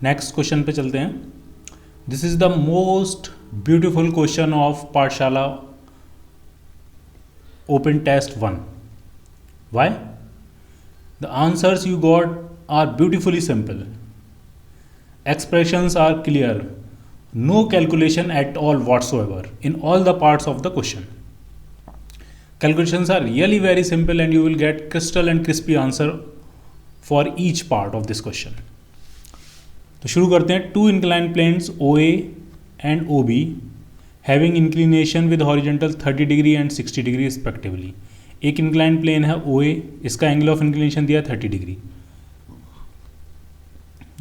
Next question पे चलते हैं. This is the most beautiful question of पाठशाला open test 1. Why? The answers you got are beautifully simple. Expressions are clear. No calculation at all whatsoever in all the parts of the question. Calculations are really very simple and you will get crystal and crispy answer for each part of this question. तो शुरू करते हैं. Two inclined planes OA and OB having inclination with horizontal 30 degree and 60 degree respectively. एक incline plane है OA, इसका angle of inclination दिया 30 degree.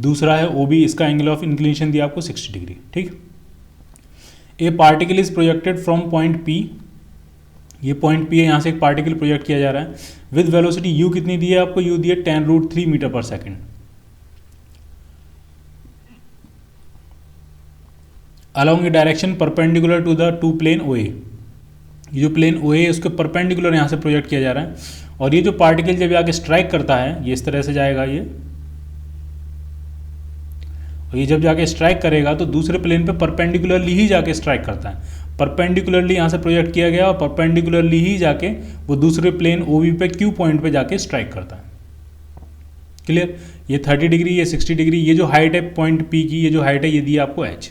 दूसरा है OB, इसका एंगल ऑफ इंक्लिनेशन दिया आपको 60 डिग्री. ठीक. ए particle is projected from point P. ये पॉइंट P है, यहाँ से एक पार्टिकल प्रोजेक्ट किया जा रहा है विद वेलोसिटी u कितनी दी है आपको? u दी है 10√3 metre per second. Along a direction perpendicular to the to plane OA. ये जो प्लेन OA है उसके परपेंडिकुलर यहाँ से प्रोजेक्ट किया जा रहा है. और ये जो पार्टिकल जब आके स्ट्राइक करता है ये इस तरह से जाएगा ये, और ये जब जाके स्ट्राइक करेगा तो दूसरे प्लेन पे परपेंडिकुलरली ही जाके स्ट्राइक करता है. परपेंडिकुलरली यहाँ से प्रोजेक्ट किया गया और परपेंडिकुलरली ही जाके वो दूसरे प्लेन OB पे Q पॉइंट पे जाके स्ट्राइक करता है. क्लियर. ये 30 डिग्री, ये 60 डिग्री. ये जो हाइट है पॉइंट P की, ये जो हाइट है ये दी है आपको h.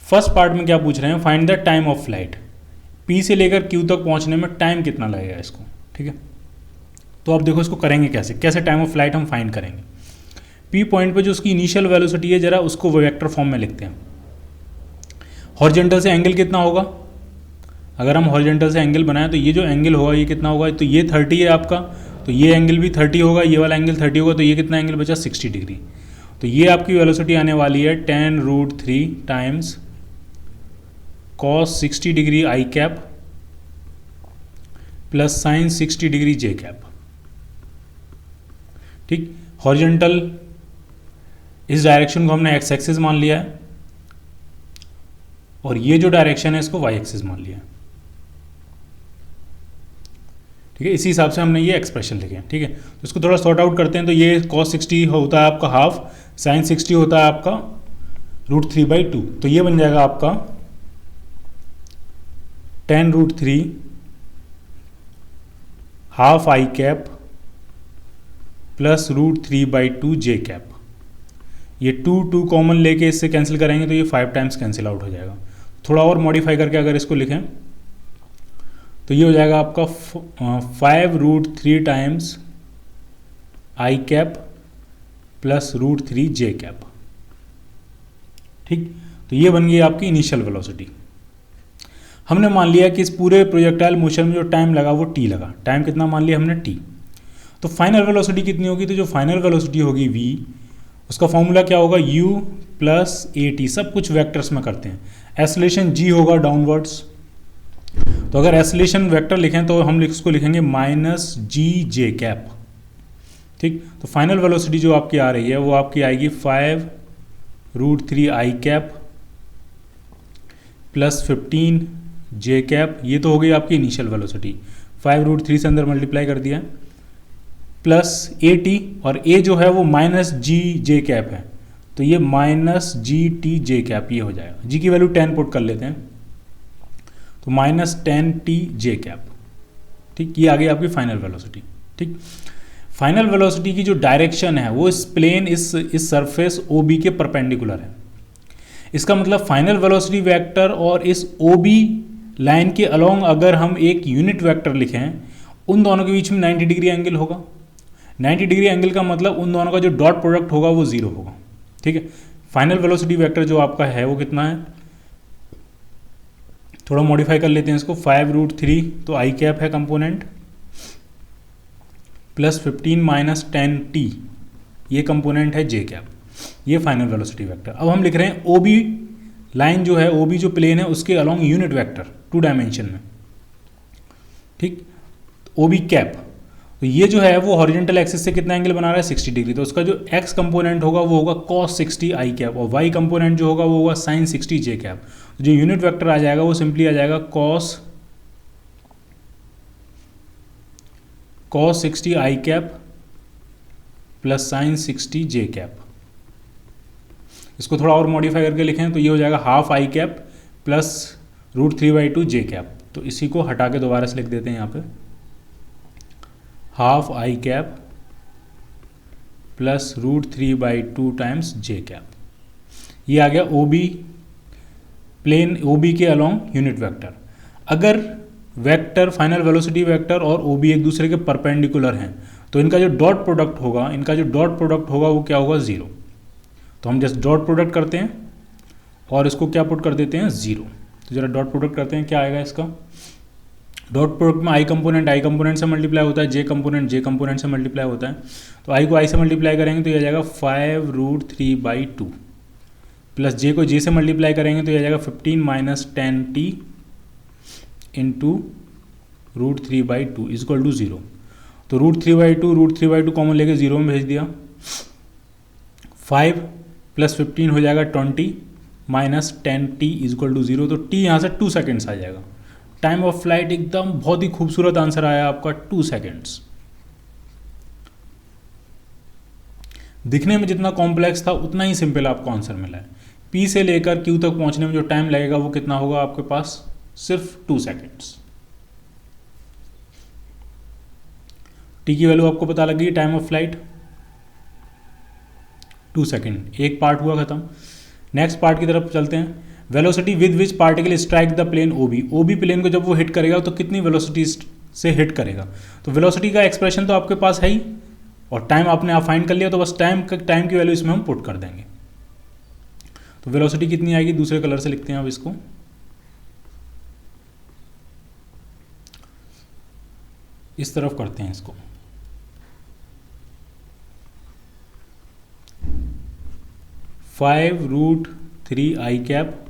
फर्स्ट पार्ट में क्या पूछ रहे हैं? Find the time of flight. P से लेकर Q तक पहुंचने में टाइम कितना लगेगा इसको. ठीक है. तो अब देखो इसको करेंगे कैसे, कैसे टाइम ऑफ फ्लाइट हम फाइंड करेंगे. P पॉइंट पे जो उसकी इनिशियल वेलोसिटी है जरा उसको वेक्टर फॉर्म में लिखते हैं. हॉरिजॉन्टल से एंगल कितना होगा? अगर हम हॉरिजॉन्टल से एंगल बनाएं तो ये जो एंगल होगा ये कितना होगा? तो ये 30 है आपका, तो ये एंगल भी 30 होगा, ये वाला एंगल 30 होगा, तो ये कितना एंगल बचा? 60 डिग्री. तो ये आपकी वेलोसिटी आने वाली है 10√3 times cos 60 degree i cap plus sign 60 degree j cap. ठीक. हॉरिजॉन्टल इस डायरेक्शन को हमने x एक्सिस मान लिया है और ये जो डायरेक्शन है इसको y एक्सिस मान लिया है. ठीक है. इसी हिसाब से हमने ये एक्सप्रेशन लिखे. ठीक है. तो इसको थोड़ा सॉर्ट आउट करते हैं. तो ये cos 60 होता है आपका हाफ, साइन 60 होता है आपका √3/2. तो ये बन जाएगा आपका 10√3 half i cap plus √3/2 j cap. ये 2 कॉमन लेके इससे कैंसिल करेंगे तो ये 5 टाइम्स कैंसिल आउट हो जाएगा. थोड़ा और मॉडिफाई करके अगर इसको लिखें तो ये हो जाएगा आपका 5√3 times i cap plus √3 j cap. ठीक. तो ये बन गई आपकी इनिशियल वेलोसिटी. हमने मान लिया कि इस पूरे प्रोजेक्टाइल मोशन में जो टाइम लगा वो t लगा. टाइम कितना मान लिया हमने? t. तो फाइनल वेलोसिटी कितनी होगी? तो जो फाइनल वेलोसिटी होगी v, उसका फॉर्मूला क्या होगा? u plus at. सब कुछ वेक्टर्स में करते हैं. एक्सेलरेशन g होगा डाउनवर्ड्स. तो अगर एक्सेलरेशन वेक्टर लिखें तो हम इसको लिखेंगे माइनस जी जे कैप. ठीक. तो फाइनल वेलोसिटी जो आपकी आ रही है वो आपकी आएगी 5√3 i cap plus 15 J cap. ये तो हो गई आपकी इनिशियल वेलोसिटी. 5√3 से अंदर मल्टीप्लाई कर दिया प्लस at, और a जो है वो माइनस जी जे कैप है तो ये माइनस जी टी जे कैप ये हो जाएगा. g की वैल्यू 10 पुट कर लेते हैं तो माइनस 10t जे कैप. ठीक. ये आ गई आपकी फाइनल वेलोसिटी. ठीक. फाइनल वेलोसिटी की जो डायरेक्शन है वो इस प्लेन इस सरफेस OB के परपेंडिकुलर है. इसका मतलब फाइनल वेलोसिटी वेक्टर और इस OB लाइन के अलोंग अगर हम एक यूनिट वेक्टर लिखें, उन दोनों के बीच में 90 डिग्री एंगल होगा. 90 डिग्री एंगल का मतलब उन दोनों का जो डॉट प्रोडक्ट होगा वो 0 होगा. ठीक है. फाइनल वेलोसिटी वेक्टर जो आपका है वो कितना है? थोड़ा मॉडिफाई कर लेते हैं इसको. 5√3 तो i कैप है कंपोनेंट प्लस 15 माइनस 10t ये कंपोनेंट है j कैप. ये फाइनल वेलोसिटी वेक्टर. अब हम लिख रहे हैं OB लाइन जो है, OB जो प्लेन है उसके अलोंग यूनिट वेक्टर 2 डायमेंशन में. ठीक. OB cap. तो ये जो है वो हॉरिजॉन्टल एक्सिस से कितना एंगल बना रहा है? 60 डिग्री. तो उसका जो x कंपोनेंट होगा वो होगा cos 60 i कैप और y कंपोनेंट जो होगा वो होगा sin 60 j कैप. तो जो यूनिट वेक्टर आ जाएगा वो सिंपली आ जाएगा cos 60 i cap plus sign 60 J cap. इसको थोड़ा और मॉडिफाई करके लिखें तो ये हो जाएगा half I cap plus √3/2 J cap. तो इसी को हटा के दोबारा से लिख देते हैं यहाँ पे, half I cap plus √3/2 times J cap. ये आ गया O B, plane O B के अलोंग यूनिट वेक्टर। अगर वेक्टर फाइनल वेलोसिटी वेक्टर और ओ बी एक दूसरे के परपेंडिकुलर हैं तो इनका जो डॉट प्रोडक्ट होगा वो क्या होगा, 0। तो हम जस्ट डॉट प्रोडक्ट करते हैं और इसको क्या पुट कर देते हैं, 0। तो जरा डॉट प्रोडक्ट करते हैं, क्या आएगा इसका। डॉट प्रोडक्ट में आई कंपोनेंट से मल्टीप्लाई होता है, जे कंपोनेंट से मल्टीप्लाई होता है। तो आई को आई से मल्टीप्लाई करेंगे तो यह जाएगा 5√3/2 प्लस जे को जे से मल्टीप्लाई करेंगे तो यह जाएगा 15 - 10t इंटू √3/2 इजक्वल टू 0। तो √3/2 कॉमन लेके 0 में भेज दिया। 5 + 15 हो जाएगा 20 - 10t इजक्वल टू 0। तो t यहाँ से 2 सेकेंड्स आ जाएगा। टाइम ऑफ फ्लाइट एकदम बहुत ही खूबसूरत आंसर आया आपका, 2 सेकेंड्स। दिखने में जितना कॉम्प्लेक्स था उतना ही सिंपल आपको आंसर मिला है। P से लेकर Q तक पहुंचने में जो टाइम लगेगा वो कितना होगा आपके पास, सिर्फ 2 सेकेंड्स। T की वैल्यू आपको पता लग गई, टाइम ऑफ फ्लाइट 2 सेकेंड। एक पार्ट हुआ खत्म। नेक्स्ट पार्ट की तरफ चलते हैं। Velocity with which particle strike the plane OB plane को जब वो हिट करेगा तो कितनी वेलोसिटी से हिट करेगा। तो वेलोसिटी का एक्सप्रेशन तो आपके पास है ही और टाइम आपने आप फाइंड कर लिया, तो बस टाइम की वैल्यू इसमें हम पुट कर देंगे। तो वेलोसिटी कितनी आएगी, दूसरे कलर से लिखते हैं अब इसको। इस तरफ करते हैं इसको। (5√3 आई कैप).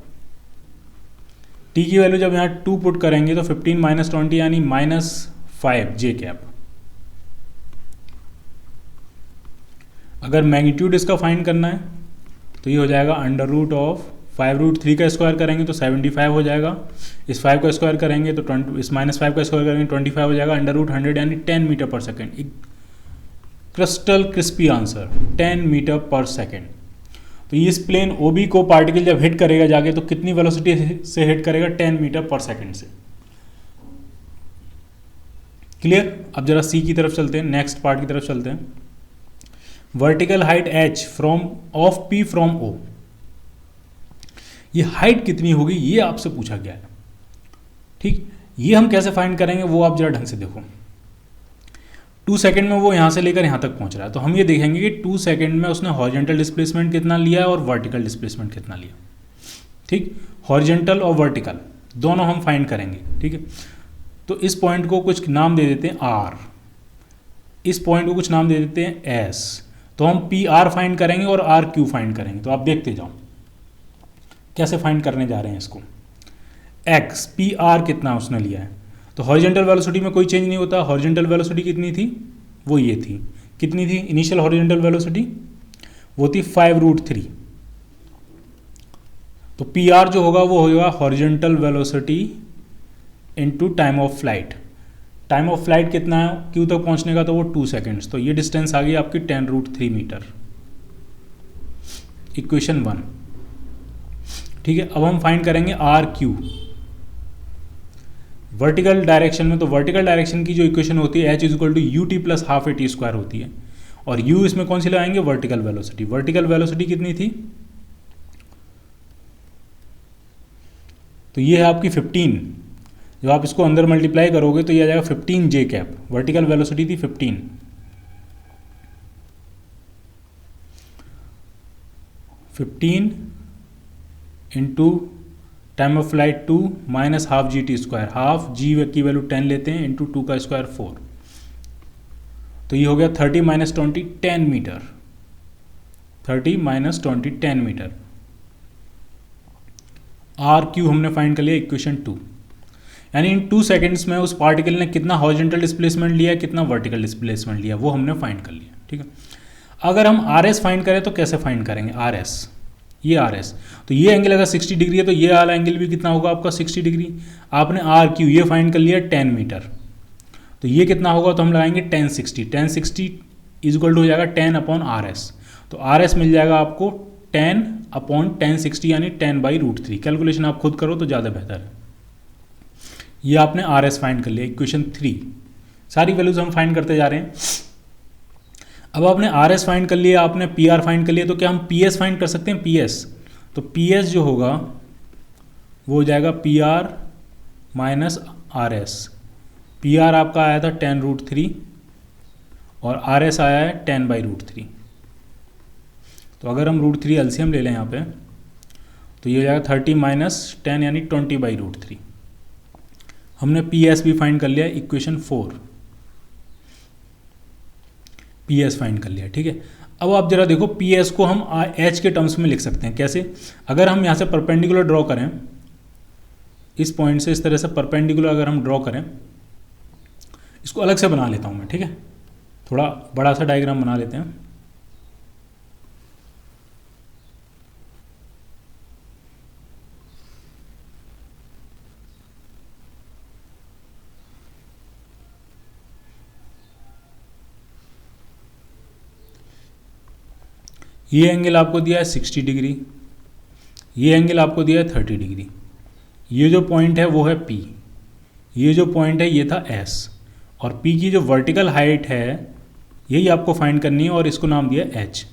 टी की वैल्यू जब यहाँ 2 पुट करेंगे तो 15 - 20 यानी -5 जे कैप। अगर मैग्नीट्यूड इसका फाइंड करना है तो ये हो जाएगा √5√3 का स्क्वायर करेंगे तो 75 हो जाएगा। इस 5 का स्क्वायर करेंगे तो 20, इस -5 का स्क्वायर करेंगे 25 हो जाएगा। √100 यानी 10 मीटर पर सेकेंड। एक crystal crispy answer, 10 metre per second. तो इस प्लेन ओबी को पार्टिकल जब हिट करेगा जाके तो कितनी वेलोसिटी से हिट करेगा, 10 मीटर पर सेकेंड से। क्लियर। अब जरा सी की तरफ चलते हैं, नेक्स्ट पार्ट की तरफ चलते हैं। Vertical height h of P from O। ये हाइट कितनी होगी ये आपसे पूछा गया है। ठीक, ये हम कैसे फाइंड करेंगे वो आप जरा ढंग से देखो। 2 सेकंड में वो यहाँ से लेकर यहाँ तक पहुँच रहा है, तो हम ये देखेंगे कि 2 सेकंड में उसने हॉरिजॉन्टल डिस्प्लेसमेंट कितना लिया है और वर्टिकल डिस्प्लेसमेंट कितना लिया। ठीक, हॉरिजॉन्टल और वर्टिकल दोनों हम फाइंड करेंगे। ठीक है, तो इस पॉइंट को कुछ नाम दे देते हैं R, इस पॉइंट को कुछ नाम दे देते हैं S। तो हम PR फाइंड करेंगे और RQ फाइंड करेंगे। तो आप देखते जाओ कैसे फाइंड करने जा रहे हैं इसको। X PR कितना उसने लिया है, तो हॉरिजॉन्टल वेलोसिटी में कोई चेंज नहीं होता। हॉरिजॉन्टल वेलोसिटी कितनी थी, वो ये थी। कितनी थी इनिशियल हॉरिजॉन्टल वेलोसिटी, वो थी 5√3। तो PR जो होगा वो होगा horizontal velocity into time of flight. Time of flight कितना है Q तक पहुंचने का, तो वो 2 सेकेंड्स। तो ये डिस्टेंस आ गई आपकी 10√3 मीटर। इक्वेशन 1। ठीक है, अब हम फाइंड करेंगे RQ वर्टिकल डायरेक्शन में। तो वर्टिकल डायरेक्शन की जो इक्वेशन होती है H = UT + ½ AT² होती है, और U इसमें कौन सी लगाएंगे, वर्टिकल वेलोसिटी। वर्टिकल वेलोसिटी कितनी थी, तो ये है आपकी 15। जब आप इसको अंदर मल्टीप्लाई करोगे तो ये आ जाएगा 15 जे कैप। वर्टिकल वेलोसिटी थी 15। Into time of flight 2 - ½ GT²। Half G की वैल्यू 10 लेते हैं, इंटू 2 का स्क्वायर 4। तो ये हो गया 30 - 20 10 मीटर। 30 - 20 10 मीटर। RQ हमने फाइंड कर लिया, इक्वेशन 2। यानी इन 2 सेकेंड्स में उस पार्टिकल ने कितना हॉरिजॉन्टल डिस्प्लेसमेंट लिया, कितना वर्टिकल डिस्प्लेसमेंट लिया, वो हमने फाइंड कर लिया। ठीक है, अगर हम RS फाइंड करें तो कैसे फाइंड करेंगे, RS, ये RS। तो ये एंगल अगर 60 डिग्री है तो ये वाला एंगल भी कितना होगा आपका, 60 डिग्री। आपने RQ ये फाइंड कर लिया 10 मीटर, तो ये कितना होगा, तो हम लगाएंगे 1060। 1060 इज इक्वल टू हो जाएगा 10/RS। तो RS मिल जाएगा आपको 10/1060 यानी 10/√3। कैलकुलेशन आप खुद करो तो ज़्यादा बेहतर है। ये आपने RS फाइंड कर लिया, इक्वेशन 3। सारी वैल्यूज हम फाइंड करते जा रहे हैं। अब आपने RS फाइंड कर लिया, आपने PR फाइंड कर लिया, तो क्या हम PS फाइंड कर सकते हैं? PS, तो PS जो होगा वो हो जाएगा PR माइनस RS। PR आपका आया था 10√3 और RS आया है 10/√3। तो अगर हम √3 एलसीएम ले लें यहाँ पे, तो ये हो जाएगा 30 - 10 यानी 20/√3। हमने PS भी फाइंड कर लिया, इक्वेशन 4 PS फाइंड कर लिया। ठीक है, अब आप जरा देखो PS को हम H के टर्म्स में लिख सकते हैं। कैसे? अगर हम यहाँ से परपेंडिकुलर ड्रॉ करें, इस पॉइंट से इस तरह से परपेंडिकुलर अगर हम ड्रॉ करें, इसको अलग से बना लेता हूँ मैं। ठीक है, थोड़ा बड़ा सा डायग्राम बना लेते हैं। ये एंगल आपको दिया है 60 डिग्री, ये एंगल आपको दिया है 30 डिग्री। ये जो पॉइंट है वो है P, ये जो पॉइंट है ये था S, और P की जो वर्टिकल हाइट है यही आपको फाइंड करनी है और इसको नाम दिया H।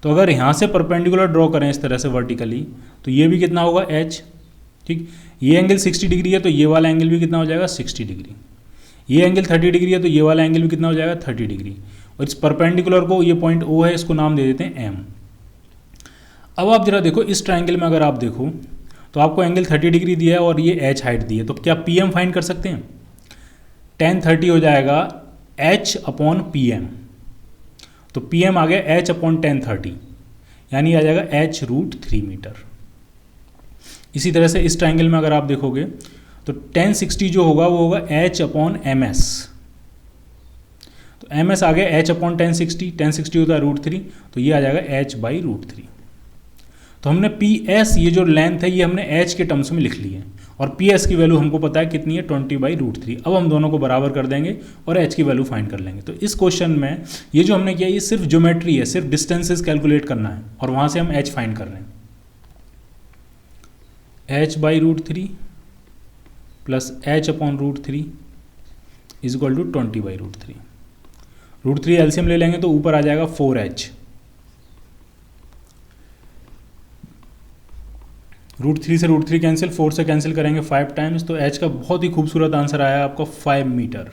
तो अगर यहाँ से परपेंडिकुलर ड्रॉ करें इस तरह से वर्टिकली, तो ये भी कितना होगा H। ठीक, ये एंगल 60 डिग्री है तो ये वाला एंगल भी कितना हो जाएगा 60 डिग्री। ये एंगल 30 डिग्री है तो ये वाला एंगल भी कितना हो जाएगा 30 डिग्री। और इस परपेंडिकुलर को, ये पॉइंट O है, इसको नाम दे देते हैं M। अब आप जरा देखो इस ट्राइंगल में अगर आप देखो तो आपको एंगल 30 डिग्री दिया है और ये H हाइट दी है, तो क्या PM फाइंड कर सकते हैं? 1030 हो जाएगा H/PM। तो PM आ गया H/1030 यानी आ जाएगा H√3 मीटर। इसी तरह से इस ट्राइंगल में अगर आप देखोगे तो 1060 जो होगा वो होगा H/MS। तो MS आ गया H/1060, 1060 होता है √3, तो ये आ जाएगा H/√3। तो हमने PS, ये जो लेंथ है ये हमने H के टर्म्स में लिख ली है, और PS की वैल्यू हमको पता है कितनी है 20/√3। अब हम दोनों को बराबर कर देंगे और H की वैल्यू फाइंड कर लेंगे। तो इस क्वेश्चन में ये जो हमने किया ये सिर्फ ज्योमेट्री है, सिर्फ डिस्टेंसेस कैलकुलेट करना है और वहाँ से हम H फाइंड कर रहे हैं। H/√3 plus H/√3 is equal to 20/√3। √3 LCM ले लेंगे तो ऊपर आ जाएगा 4H। √3 से √3 कैंसिल, 4 से कैंसिल करेंगे 5 टाइम्स, तो H का बहुत ही खूबसूरत आंसर आया आपका 5 metre.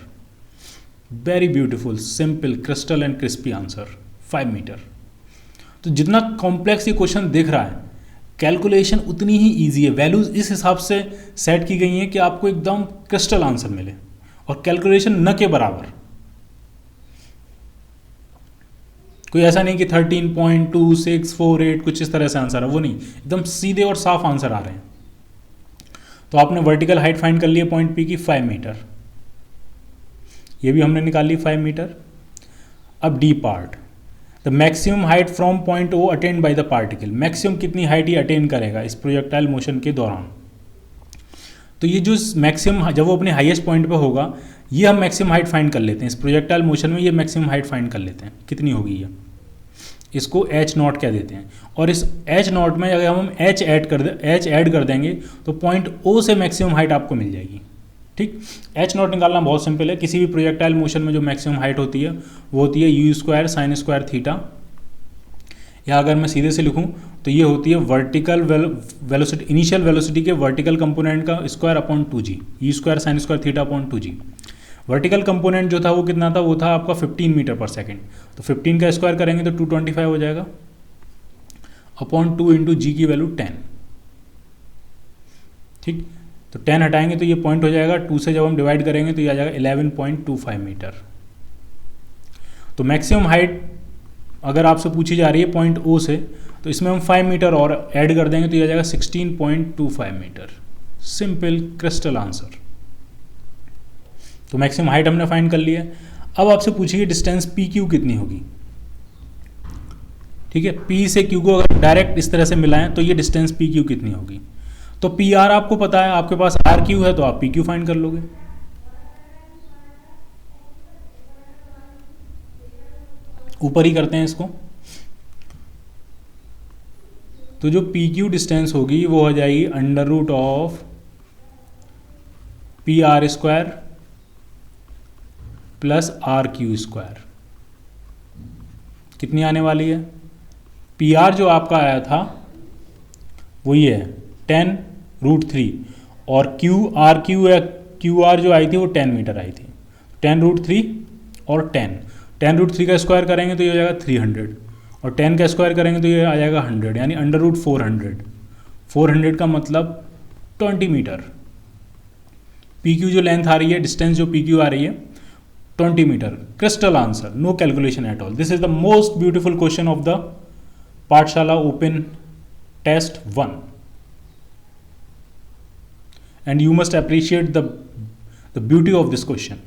Very beautiful, simple, crystal and crispy answer 5 metre. तो जितना कॉम्प्लेक्स ये क्वेश्चन दिख रहा है, कैलकुलेशन उतनी ही ईजी है। वैल्यूज इस हिसाब से सेट की गई हैं कि आपको एकदम क्रिस्टल आंसर मिले, और कैलकुलेशन न के बराबर। कोई ऐसा नहीं कि 13.2648 कुछ इस तरह से आंसर है, वो नहीं, एकदम सीधे और साफ आंसर आ रहे हैं। तो आपने वर्टिकल हाइट फाइंड कर ली है पॉइंट P की 5 मीटर, ये भी हमने निकाल ली 5 मीटर। अब D part, the maximum height from point O attend by the particle. Maximum कितनी हाइट ही अटेन करेगा इस प्रोजेक्टाइल मोशन के दौरान। तो ये जो मैक्सिमम, जब वो अपने हाईएस्ट पॉइंट पे होगा, ये हम मैक्सिमम हाइट फाइंड कर लेते हैं इस प्रोजेक्टाइल मोशन में। ये मैक्सिमम हाइट फाइंड कर लेते हैं कितनी होगी ये, इसको H0 कह देते हैं। और इस H0 में अगर हम H ऐड कर देंगे तो पॉइंट O से मैक्सिमम हाइट आपको मिल जाएगी। ठीक, H0 निकालना बहुत सिंपल है। किसी भी प्रोजेक्टाइल मोशन में जो मैक्सिमम हाइट होती है वो होती है U² sin² थीटा, या अगर मैं सीधे से लिखूं तो ये होती है वर्टिकल वेलोसिटी, इनिशियल वेलोसिटी के वर्टिकल कंपोनेंट का square upon 2g, U² sin² theta upon 2g। Vertical component जो था वो कितना था, वो था आपका 15 मीटर पर सेकेंड। तो 15 का स्क्वायर करेंगे तो 225 हो जाएगा अपॉन 2 इंटू जी की वैल्यू 10। ठीक, तो 10 हटाएंगे तो ये पॉइंट हो जाएगा, 2 से जब हम डिवाइड करेंगे तो ये आ जाएगा 11.25 मीटर। तो मैक्सिमम हाइट अगर आपसे पूछी जा रही है पॉइंट O से, तो इसमें हम 5 मीटर और ऐड कर देंगे तो ये आ जाएगा 16.25 मीटर। Simple crystal answer. तो मैक्सिमम हाइट हमने फाइंड कर लिया है। अब आपसे पूछिए डिस्टेंस PQ कितनी होगी। ठीक है, P से Q को अगर डायरेक्ट इस तरह से मिलाएं तो ये डिस्टेंस PQ कितनी होगी। तो PR आपको पता है, आपके पास RQ है तो आप PQ फाइंड कर लोगे। ऊपर ही करते हैं इसको। तो जो पी क्यू डिस्टेंस होगी वो हो जाएगी under root of P R square plus R Q square. कितनी आने वाली है? पी आर जो आपका आया था वो ये है 10√3 और क्यू आर जो आई थी वो 10 मीटर आई थी। 10√3 और 10√3 का स्क्वायर करेंगे तो ये हो जाएगा 300 और 10 का स्क्वायर करेंगे तो ये आ जाएगा 100, यानी अंडर रूट 400 का मतलब 20 मीटर। पी क्यू जो लेंथ आ रही है, डिस्टेंस जो पी क्यू आ रही है 20 metre. Crystal answer, no calculation at all. This is the most beautiful question of the Pathshala open test 1 and you must appreciate the beauty of this question.